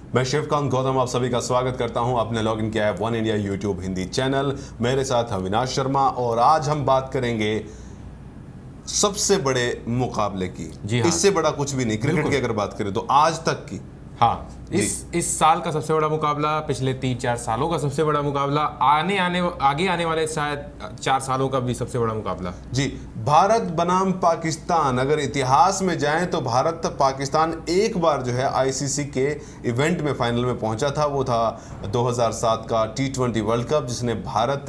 मैं शिवकांत गौतम आप सभी का स्वागत करता हूं। आपने लॉग इन किया है one India YouTube Hindi channel. मेरे साथ अविनाश शर्मा और आज हम बात करेंगे सबसे बड़े मुकाबले की। जी हाँ। इससे बड़ा कुछ भी नहीं, क्रिकेट की अगर बात करें तो आज तक की। हाँ, इस साल का सबसे बड़ा मुकाबला, पिछले 3-4 सालों का सबसे बड़ा मुकाबला, आगे आने वाले शायद 4 सालों का भी सबसे बड़ा मुकाबला। जी, भारत बनाम पाकिस्तान। अगर इतिहास में जाएं तो भारत पाकिस्तान एक बार जो है आईसीसी के इवेंट में फाइनल में पहुंचा था। वो था 2007 का T20 वर्ल्ड कप जिसने भारत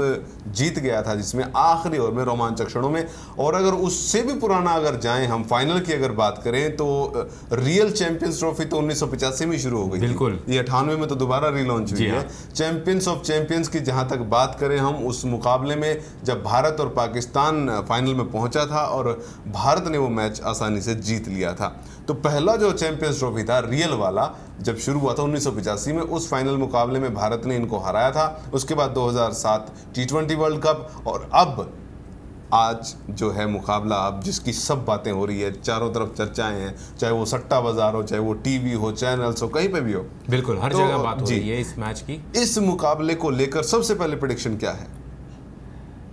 जीत गया था, जिसमें आखिरी ओवर में रोमांचक क्षणों में। और अगर उससे भी पुराना अगर जाएं हम फाइनल की अगर बात करें तो रियल चैंपियंस ट्रॉफी तो 1985 में शुरू हो गई। बिल्कुल। ये 98 में तो दोबारा रीलॉन्च हुई है। चैंपियंस ऑफ चैंपियंस की जहां तक बात करें हम, उस मुकाबले में जब भारत और पाकिस्तान फाइनल में पहुंचा था और भारत ने वो मैच आसानी से जीत लिया था। तो पहला जो चैंपियंस ट्रॉफी था रियल वाला जब शुरू हुआ था 1985 में, उस फाइनल मुकाबले में भारत ने इनको हराया था। उसके बाद 2007 T20 वर्ल्ड कप और अब आज जो है मुकाबला, अब जिसकी सब बातें हो रही है, चारों तरफ चर्चाएं हैं, चाहे वो सट्टा बाजार हो, चाहे वो टीवी हो, चैनल्स हो, कहीं पे भी हो। बिल्कुल, हर जगह बात हो रही है इस मैच की। इस मुकाबले को लेकर सबसे पहले प्रेडिक्शन क्या है?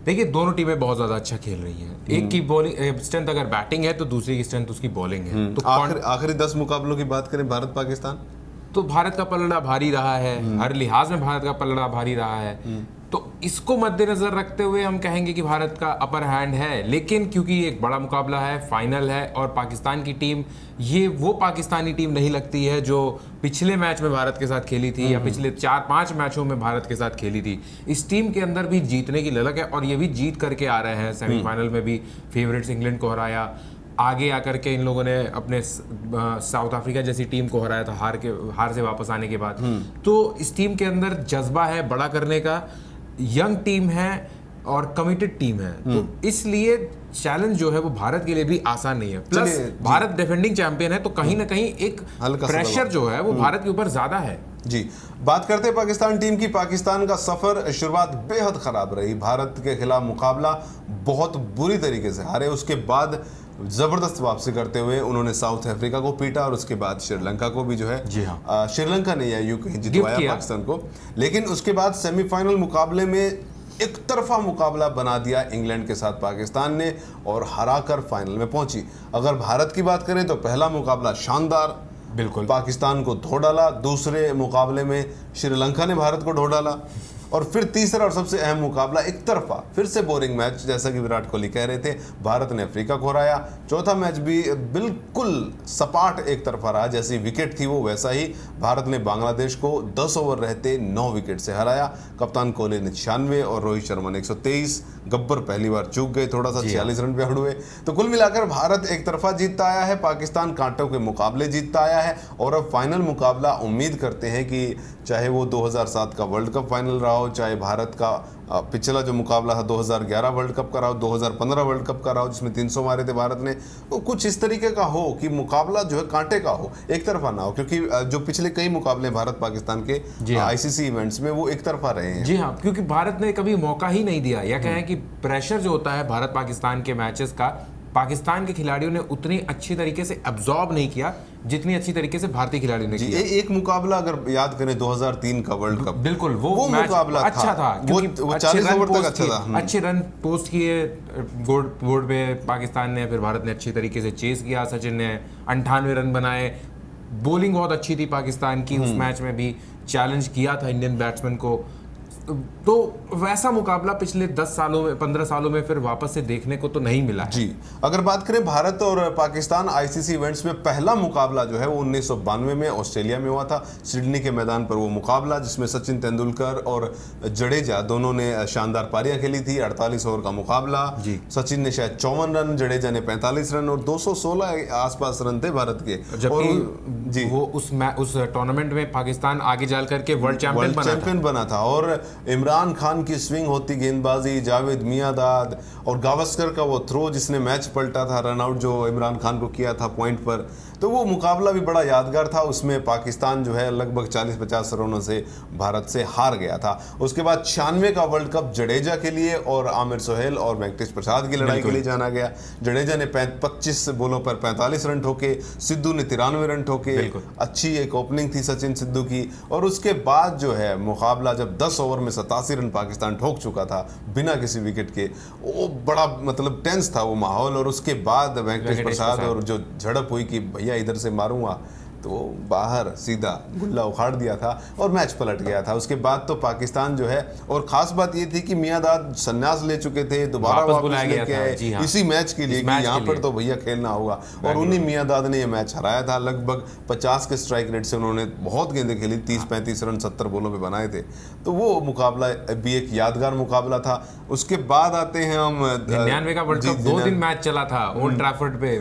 देखिए, दोनों टीमें बहुत ज्यादा अच्छा खेल रही हैं। एक की बॉलिंग स्ट्रेंथ अगर बैटिंग है तो दूसरी की स्ट्रेंथ उसकी बॉलिंग है। तो आखिरी 10 मुकाबलों की बात करें भारत पाकिस्तान, तो भारत का पलड़ा भारी रहा है। हर लिहाज में भारत का पलड़ा भारी रहा है। तो इसको मद्देनजर रखते हुए हम कहेंगे कि भारत का अपर हैंड है। लेकिन क्योंकि एक बड़ा मुकाबला है, फाइनल है, और पाकिस्तान की टीम ये वो पाकिस्तानी टीम नहीं लगती है जो पिछले मैच में भारत के साथ खेली थी या पिछले 4-5 मैचों में भारत के साथ खेली थी। इस टीम के अंदर भी जीतने की ललक है और ये भी जीत करके आ रहे हैं। सेमीफाइनल में भी फेवरेट्स इंग्लैंड को हराया, आगे आकर के इन लोगों ने अपने साउथ अफ्रीका जैसी टीम को हराया था हार से वापस आने के बाद। तो इस टीम के अंदर जज्बा है बड़ा करने का, यंग टीम है और कमिटेड टीम है। तो इसलिए चैलेंज जो है वो भारत के लिए भी आसान नहीं है। प्लस भारत डिफेंडिंग चैंपियन है, तो कहीं ना कहीं एक प्रेशर जो है वो भारत के ऊपर ज्यादा है। जी, बात करते हैं पाकिस्तान टीम की। पाकिस्तान का सफर शुरुआत बेहद खराब रही। भारत के खिलाफ मुकाबला बहुत बुरी तरीके से हारे। उसके बाद जबरदस्त वापसी करते हुए उन्होंने साउथ अफ्रीका को पीटा और उसके बाद श्रीलंका को भी जो है, जी हाँ, श्रीलंका ने या यूं कहीं जितवाया पाकिस्तान को। लेकिन उसके बाद सेमीफाइनल मुकाबले में एक तरफा मुकाबला बना दिया इंग्लैंड के साथ पाकिस्तान ने और हराकर फाइनल में पहुंची। अगर भारत की बात करें तो पहला मुकाबला शानदार, बिल्कुल, पाकिस्तान को धो डाला। दूसरे मुकाबले में श्रीलंका ने भारत को ढो डाला और फिर तीसरा और सबसे अहम मुकाबला एक तरफा, फिर से बोरिंग मैच, जैसा कि विराट कोहली कह रहे थे, भारत ने अफ्रीका को हराया। चौथा मैच भी बिल्कुल सपाट एक तरफा रहा। जैसी विकेट थी वो वैसा ही। भारत ने बांग्लादेश को 10 ओवर रहते 9 विकेट से हराया। कप्तान कोहली ने 96 और रोहित शर्मा ने 123। गब्बर पहली बार चूक गए, थोड़ा सा 46 रन पे आउट हुए। तो कुल मिलाकर भारत एक तरफा जीतता आया है, पाकिस्तान कांटों के मुकाबले जीतता आया है। और अब फाइनल मुकाबला उम्मीद करते हैं कि चाहे वो 2007 का वर्ल्ड कप फाइनल रहा हो, चाहे भारत का पिछला जो मुकाबला था 2011 वर्ल्ड कप का रहा हो, 2015 वर्ल्ड कप का रहा हो जिसमें 300 मारे थे भारत ने, वो कुछ इस तरीके का हो कि मुकाबला जो है कांटे का हो, एक तरफा ना हो। क्योंकि जो पिछले कई मुकाबले भारत पाकिस्तान के आईसीसी इवेंट्स में वो एक तरफा रहे हैं। जी हाँ, क्योंकि भारत ने कभी मौका ही नहीं दिया। या कहें कि प्रेशर जो होता है भारत पाकिस्तान के मैचेस का, पाकिस्तान के खिलाड़ियों ने उतनी अच्छी तरीके से अब्सॉर्ब नहीं किया जितनी अच्छी तरीके से भारतीय खिलाड़ियों ने किया। एक मुकाबला अगर याद करें 2003 का वर्ल्ड कप, बिल्कुल वो मुकाबला अच्छा था, वो 40 ओवर तक अच्छा था। अच्छे रन पोस्ट किए बोर्ड पे पाकिस्तान ने, फिर भारत ने अच्छी तरीके से चेस किया। सचिन ने 98 रन बनाए। बॉलिंग बहुत अच्छी थी पाकिस्तान की, उस मैच में भी चैलेंज किया था इंडियन बैट्समैन को। तो वैसा मुकाबला पिछले 10 सालों में 15 सालों में फिर वापस से देखने को तो नहीं मिला है। जी, अगर बात करें भारत और पाकिस्तान आईसीसी इवेंट्स में, पहला मुकाबला जो है वो 1992 में ऑस्ट्रेलिया में हुआ था, सिडनी के मैदान पर वो मुकाबला, जिसमें सचिन तेंदुलकर और जडेजा दोनों ने शानदार पारियां खेली थी। 48 ओवर का मुकाबला। सचिन ने शायद 54 रन, जडेजा ने 45 रन और 216 आसपास रन थे भारत के। जबकि वो उस टूर्नामेंट में पाकिस्तान आगे चल करके वर्ल्ड चैंपियन बना था। और इमरान खान की स्विंग होती गेंदबाजी, जावेद मियांदाद और गावस्कर का वो थ्रो जिसने मैच पलटा था, रन आउट जो इमरान खान को किया था पॉइंट पर, तो वो मुकाबला भी बड़ा यादगार था। उसमें पाकिस्तान जो है लगभग 40-50 रनों से भारत से हार गया था। उसके बाद 96 का वर्ल्ड कप जडेजा के लिए और आमिर सोहेल और वेंकटेश प्रसाद की लड़ाई के लिए जाना गया। जडेजा ने 25 बॉलों पर 45 रन ठोके, सिद्धू ने 93 रन ठोके। अच्छी एक ओपनिंग थी सचिन सिद्धू की। और उसके बाद जो है मुकाबला जब 10 ओवर में 87 रन पाकिस्तान ठोक चुका था बिना किसी विकेट के, वो बड़ा मतलब टेंस था वो माहौल। और उसके बाद वेंकटेश प्रसाद और जो झड़प हुई कि भैया इधर से मारूंगा, तो बाहर सीधा गुल्ला उखाड़ दिया था और मैच पलट गया था। उसके बाद तो पाकिस्तान जो है, और खास बात ये थी कि मियांदाद संन्यास ले चुके थे, दोबारा वापस लेके आए इसी मैच के लिए कि यहाँ पर तो भैया खेलना होगा। और उन्हीं मियांदाद ने ये मैच हराया था। लगभग 50 के स्ट्राइक रेट से उन्होंने बहुत गेंदें खेली, 30-35 रन 70 बॉलों पे बनाए थे। तो वो मुकाबला भी एक यादगार मुकाबला था। उसके बाद आते हैं हम 99 का वर्ल्ड कप 2 दिन मैच चला था ओल्ड ट्रैफर्ड पे।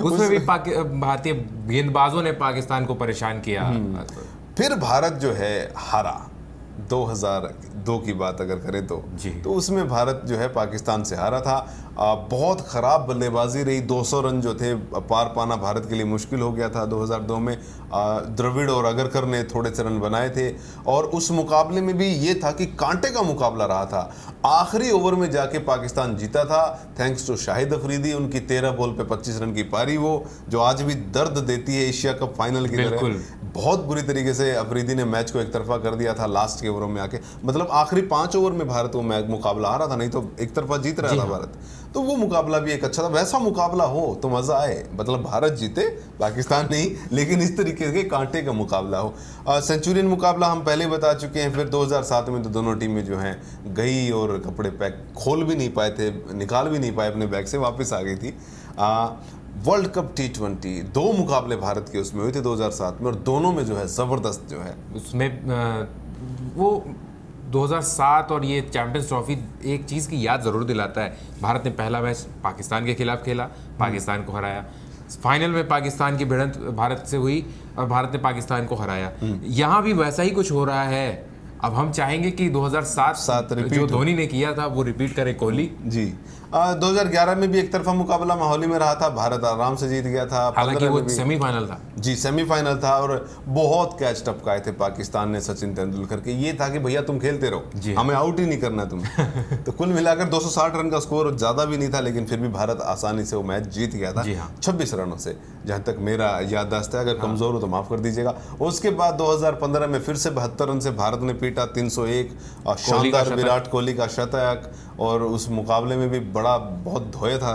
उसमें भी भारतीय गेंदबाजों ने पाकिस्तान को परेशान किया। फिर भारत जो है हारा। 2002 की बात अगर करें तो उसमें भारत जो है पाकिस्तान से हारा था। बहुत ख़राब बल्लेबाजी रही। 200 रन जो थे पार पाना भारत के लिए मुश्किल हो गया था 2002 में। द्रविड़ और अगरकर ने थोड़े से रन बनाए थे। और उस मुकाबले में भी ये था कि कांटे का मुकाबला रहा था। आखिरी ओवर में जाके पाकिस्तान जीता था थैंक्स टू शाहिद अफरीदी। उनकी 13 बॉल पे 25 रन की पारी, वो जो आज भी दर्द देती है एशिया कप फाइनल की तरह। बहुत बुरी तरीके से अफरीदी ने मैच को एक तरफा कर दिया था लास्ट के ओवरों में आके। मतलब आखिरी 5 ओवर में भारत वो मुकाबला आ रहा था, नहीं तो एक तरफा जीत रहा था भारत। तो वो मुकाबला भी एक अच्छा था। वैसा मुकाबला हो तो मजा आए, मतलब भारत जीते पाकिस्तान नहीं, लेकिन इस तरीके के कांटे का मुकाबला हो। सेंचुरियन मुकाबला हम पहले बता चुके हैं। फिर 2007 में तो दोनों टीमें जो हैं गई और कपड़े पैक खोल भी नहीं पाए थे, निकाल भी नहीं पाए अपने बैग से, वापस आ गई थी। वर्ल्ड कप T20 2 मुकाबले भारत के उसमें हुए थे 2007 में, और दोनों में जो है ज़बरदस्त जो है उसमें वो 2007 और ये चैंपियंस ट्रॉफी एक चीज़ की याद ज़रूर दिलाता है। भारत ने पहला मैच पाकिस्तान के खिलाफ खेला, पाकिस्तान को हराया। फाइनल में पाकिस्तान की भिड़ंत भारत से हुई और भारत ने पाकिस्तान को हराया। यहाँ भी वैसा ही कुछ हो रहा है। अब हम चाहेंगे कि 2007 जो धोनी ने किया था वो रिपीट करे कोहली जी। 2011 में भी एक तरफा मुकाबला माहौली में रहा था, भारत आराम से जीत गया था। हालांकि वो सेमीफाइनल था जी, सेमीफाइनल था और बहुत कैच टपकाए थे पाकिस्तान ने सचिन तेंदुलकर के। ये था कि भैया तुम खेलते रहो, हमें आउट ही नहीं करना तुम्हें। तो कुल मिलाकर 260 रन का स्कोर ज्यादा भी नहीं था, लेकिन फिर भी भारत आसानी से वो मैच जीत गया था 26 रनों से, जहां तक मेरा याददाश्त है। अगर कमजोर हो तो माफ कर दीजिएगा। उसके बाद 2015 में फिर से 72 रन से भारत ने पीटा 301, शानदार विराट कोहली का शतक। और उस मुकाबले में भी बहुत धोया था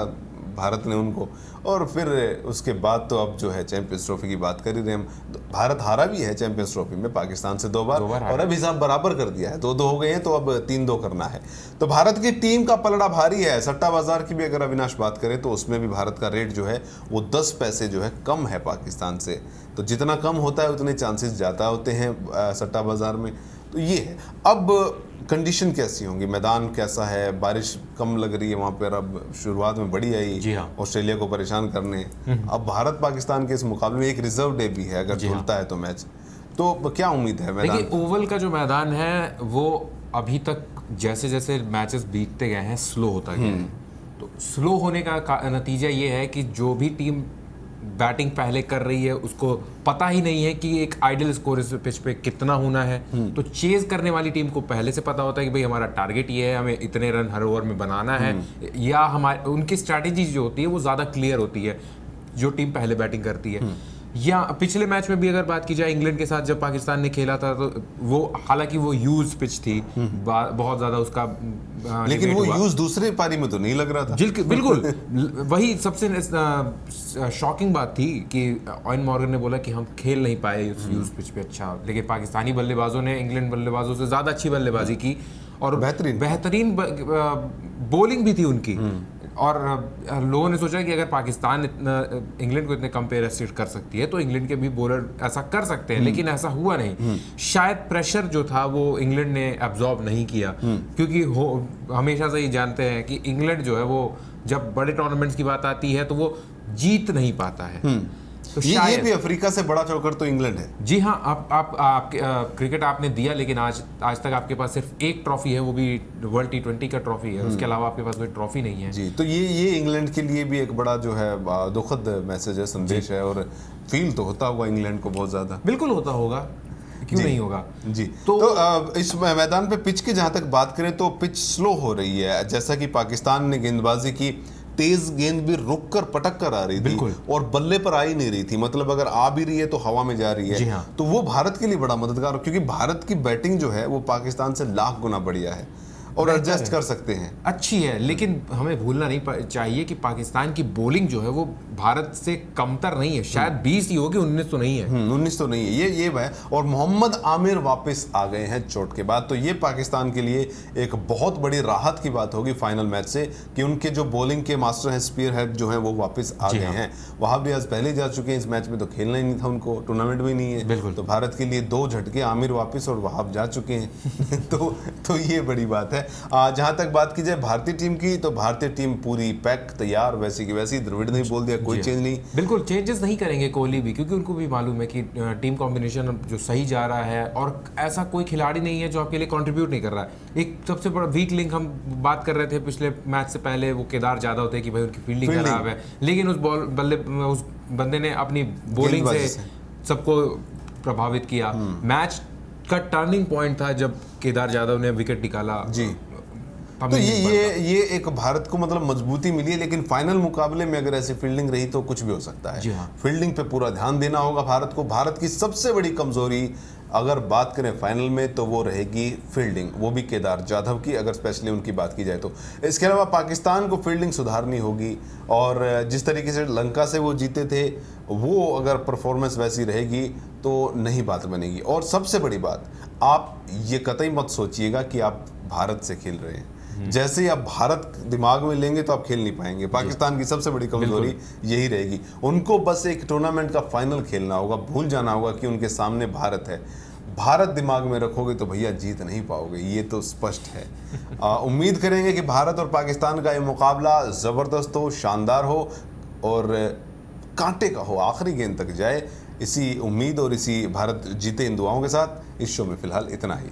भारत ने उनको। और फिर उसके बाद तो अब जो है चैंपियंस ट्रॉफी की बात कर ही रहे हम। भारत हारा भी है चैंपियंस ट्रॉफी में पाकिस्तान से 2 बार और अब हिसाब बराबर कर दिया है, 2-2 हो गए हैं, तो अब 3-2 करना है। तो भारत की टीम का पलड़ा भारी है। सट्टा बाजार की भी अगर अविनाश बात करें तो उसमें भी भारत का रेट जो है वो 10 पैसे जो है कम है पाकिस्तान से। तो जितना कम होता है उतने चांसेस ज़्यादा होते हैं सट्टा बाजार में। तो ये है। अब कंडीशन कैसी होंगी, मैदान कैसा है, बारिश कम लग रही है वहाँ पर, अब शुरुआत में बड़ी आई ऑस्ट्रेलिया को परेशान करने। अब भारत पाकिस्तान के इस मुकाबले में एक रिजर्व डे भी है, अगर झूलता है तो मैच, तो क्या उम्मीद है मैदान? देखिए, ओवल का जो मैदान है वो अभी तक जैसे जैसे मैचेस बीतते गए हैं स्लो होता गया है। तो स्लो होने का नतीजा ये है कि जो भी टीम बैटिंग पहले कर रही है उसको पता ही नहीं है कि एक आइडियल स्कोर इस पिच पे कितना होना है। तो चेज करने वाली टीम को पहले से पता होता है कि भाई हमारा टारगेट ये है, हमें इतने रन हर ओवर में बनाना है। या हमारे उनकी स्ट्रैटेजी जो होती है वो ज़्यादा क्लियर होती है जो टीम पहले बैटिंग करती है। या पिछले मैच में भी अगर बात की जाए इंग्लैंड के साथ जब पाकिस्तान ने खेला था तो वो हालांकि वो यूज पिच थी, बहुत ज़्यादा उसका लेकिन वो यूज दूसरे पारी में तो नहीं लग रहा था। बिल्कुल वही सबसे शॉकिंग बात थी कि ऑयन मॉर्गन ने बोला कि हम खेल नहीं पाए उस यूज पिच पे अच्छा, लेकिन पाकिस्तानी बल्लेबाजों ने इंग्लैंड बल्लेबाजों से ज़्यादा अच्छी बल्लेबाजी की और बेहतरीन बॉलिंग भी थी उनकी। और लोगों ने सोचा कि अगर पाकिस्तान इंग्लैंड को इतने कम पे रेस्ट्रिक्ट कर सकती है तो इंग्लैंड के भी बॉलर ऐसा कर सकते हैं, लेकिन ऐसा हुआ नहीं। शायद प्रेशर जो था वो इंग्लैंड ने एब्जॉर्ब नहीं किया, क्योंकि हमेशा से ही जानते हैं कि इंग्लैंड जो है वो जब बड़े टूर्नामेंट्स की बात आती है तो वो जीत नहीं पाता है। तो ये शायद भी अफ्रीका से बड़ा चौकर तो इंग्लैंड है। जी हाँ, आप क्रिकेट आपने दिया, लेकिन आज तक आपके पास सिर्फ एक ट्रॉफी है, वो भी वर्ल्ड T20 का ट्रॉफी है, उसके अलावा आपके पास कोई ट्रॉफी नहीं है। जी, तो ये इंग्लैंड के लिए भी एक बड़ा जो है दुखद मैसेज है, संदेश है, और फील तो होता होगा इंग्लैंड को बहुत ज्यादा। बिल्कुल होता होगा, क्यों नहीं होगा। जी, तो इस मैदान पे पिच की जहां तक बात करें तो पिच स्लो हो रही है। जैसा कि पाकिस्तान ने गेंदबाजी की, तेज गेंद भी रुक कर पटक कर आ रही थी और बल्ले पर आ ही नहीं रही थी, मतलब अगर आ भी रही है तो हवा में जा रही है। जी हाँ। तो वो भारत के लिए बड़ा मददगार, क्योंकि भारत की बैटिंग जो है वो पाकिस्तान से लाख गुना बढ़िया है और एडजस्ट कर सकते हैं, अच्छी है। लेकिन हमें भूलना नहीं चाहिए कि पाकिस्तान की बॉलिंग जो है वो भारत से कमतर नहीं है, शायद 20 ही होगी, 19 तो नहीं है। 19 तो नहीं है, ये है। और मोहम्मद आमिर वापस आ गए हैं चोट के बाद, तो ये पाकिस्तान के लिए एक बहुत बड़ी राहत की बात होगी फाइनल मैच से कि उनके जो बॉलिंग के मास्टर हैं, स्पीयर हेड जो हैं, वो वापस आ गए हैं। वहां भी आज पहले जा चुके हैं, इस मैच में तो खेलना ही नहीं था उनको, टूर्नामेंट भी नहीं है, तो भारत के लिए 2 झटके, आमिर वापस और वहाब जा चुके हैं। तो ये बड़ी बात है। जहां तक बात की जाए भारतीय टीम की, तो भारतीय टीम पूरी पैक तैयार, वैसी की वैसी। द्रविड़ ने बोल दिया कोई चेंज नहीं, बिल्कुल चेंजेस नहीं करेंगे कोहली भी, क्योंकि उनको भी मालूम है कि टीम कॉम्बिनेशन जो सही जा रहा है और ऐसा कोई खिलाड़ी नहीं है जो आपके लिए कंट्रीब्यूट नहीं कर रहा है। एक सबसे बड़ा वीक लिंक हम बात कर रहे थे पिछले मैच से पहले, वो केदार जाधव थे कि भाई उनकी फील्डिंग खराब है, लेकिन उस बंदे ने अपनी बॉलिंग से सबको प्रभावित किया। मैच का टर्निंग पॉइंट था जब केदार जाधव ने विकेट निकाला। जी, तो ये एक भारत को मतलब मजबूती मिली है, लेकिन फाइनल मुकाबले में अगर ऐसी फील्डिंग रही तो कुछ भी हो सकता है। हाँ। फील्डिंग पे पूरा ध्यान देना होगा भारत को। भारत की सबसे बड़ी कमजोरी अगर बात करें फाइनल में तो वो रहेगी फील्डिंग, वो भी केदार जाधव की, अगर स्पेशली उनकी बात की जाए तो। इसके अलावा पाकिस्तान को फील्डिंग सुधारनी होगी, और जिस तरीके से श्रीलंका से वो जीते थे, वो अगर परफॉर्मेंस वैसी रहेगी तो नहीं बात बनेगी। और सबसे बड़ी बात, आप ये कतई मत सोचिएगा कि आप भारत से खेल रहे हैं, जैसे ही आप भारत दिमाग में लेंगे तो आप खेल नहीं पाएंगे। पाकिस्तान की सबसे बड़ी कमजोरी यही रहेगी। उनको बस एक टूर्नामेंट का फाइनल खेलना होगा, भूल जाना होगा कि उनके सामने भारत है। भारत दिमाग में रखोगे तो भैया जीत नहीं पाओगे, ये तो स्पष्ट है। उम्मीद करेंगे कि भारत और पाकिस्तान का ये मुकाबला ज़बरदस्त हो, शानदार हो और कांटे का हो, आखिरी गेंद तक जाए। इसी उम्मीद और इसी भारत जीते इन दुआओं के साथ इस शो में फिलहाल इतना ही।